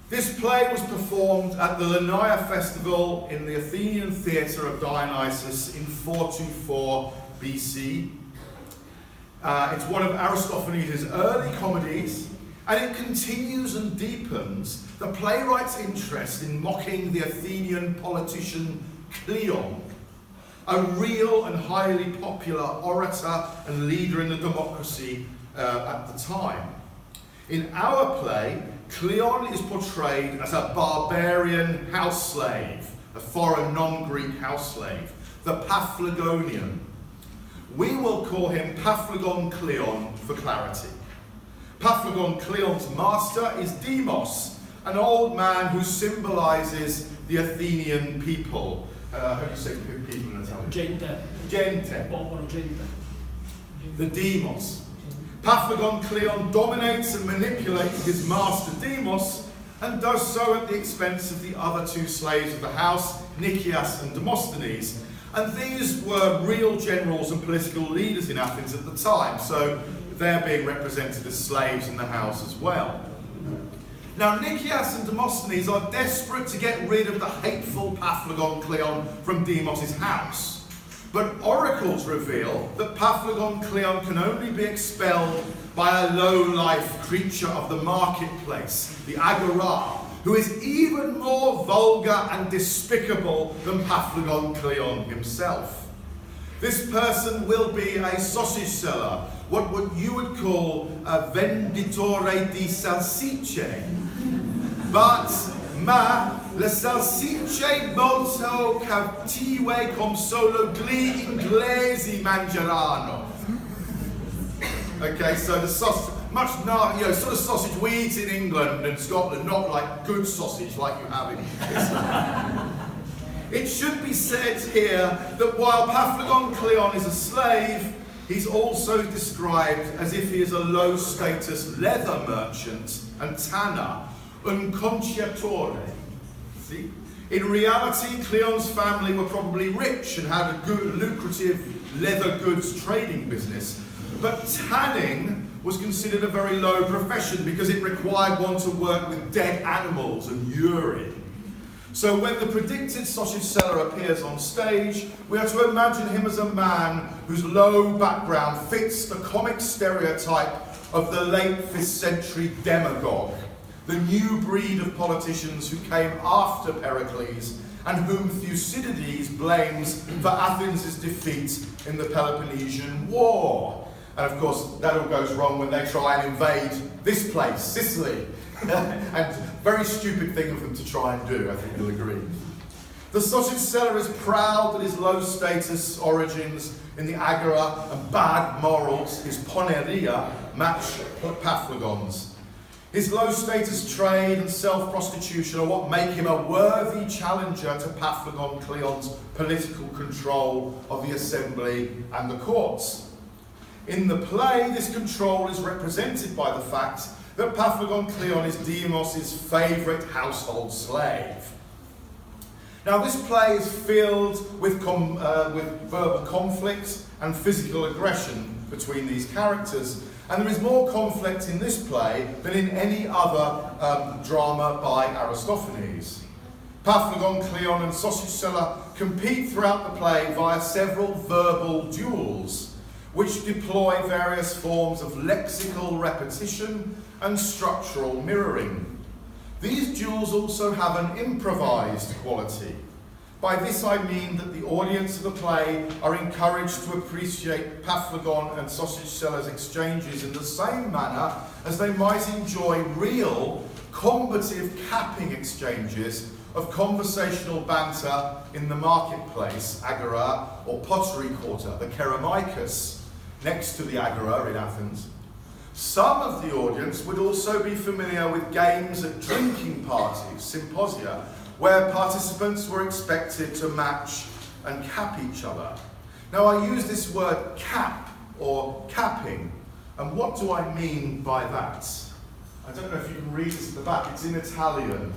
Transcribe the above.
This play was performed at the Lernaea festival in the Athenian theatre of Dionysus in 424 BC. It's one of Aristophanes' early comedies, and it continues and deepens the playwright's interest in mocking the Athenian politician Cleon, a real and highly popular orator and leader in the democracy at the time. In our play, Cleon is portrayed as a barbarian house slave, a foreign non-Greek house slave, the Paphlagonian. We will call him Paphlagon Cleon for clarity. Paphlagon Cleon's master is Demos, an old man who symbolises the Athenian people. How do you say people in Italian? Gente. Gente. Popolo, gente. The Demos. Paphlagon Cleon dominates and manipulates his master Demos, and does so at the expense of the other two slaves of the house, Nicias and Demosthenes. And these were real generals and political leaders in Athens at the time, so they're being represented as slaves in the house as well. Now, Nicias and Demosthenes are desperate to get rid of the hateful Paphlagon Cleon from Demos' house. But oracles reveal that Paphlagon Cleon can only be expelled by a low-life creature of the marketplace, the Agora, who is even more vulgar and despicable than Paphlagon Cleon himself. This person will be a sausage seller, what you would call a venditore di salsicce. But le salsicce molto cattive come solo gli inglesi mangeranno. Okay, so the sausage, sort of sausage we eat in England and Scotland, not like good sausage like you have in Islam. It should be said here that while Paphlagon Cleon is a slave, he's also described as if he is a low-status leather merchant and tanner, un conciatore. See? In reality, Cleon's family were probably rich and had a good, lucrative leather goods trading business. But tanning was considered a very low profession because it required one to work with dead animals and urine. So when the predicted sausage seller appears on stage, we are to imagine him as a man whose low background fits the comic stereotype of the late 5th century demagogue, the new breed of politicians who came after Pericles and whom Thucydides blames for Athens' defeat in the Peloponnesian War. And of course, that all goes wrong when they try and invade this place, Sicily. And very stupid thing of them to try and do, I think you'll agree. The sausage seller is proud that his low status origins in the Agora and bad morals, his poneria, match Paphlagon's. His low status trade and self-prostitution are what make him a worthy challenger to Paphlagon Cleon's political control of the assembly and the courts. In the play, this control is represented by the fact that Paphlagon Cleon is Demos' favourite household slave. Now, this play is filled with verbal conflict and physical aggression between these characters, and there is more conflict in this play than in any other drama by Aristophanes. Paphlagon Cleon and sausage seller compete throughout the play via several verbal duels, which deploy various forms of lexical repetition and structural mirroring. These duels also have an improvised quality. By this I mean that the audience of the play are encouraged to appreciate Paphlagon and sausage sellers' exchanges in the same manner as they might enjoy real, combative capping exchanges of conversational banter in the marketplace, Agora, or pottery quarter, the Keramikos, next to the Agora in Athens. Some of the audience would also be familiar with games at drinking parties, symposia, where participants were expected to match and cap each other. Now, I use this word cap or capping, and what do I mean by that? I don't know if you can read this at the back, it's in Italian.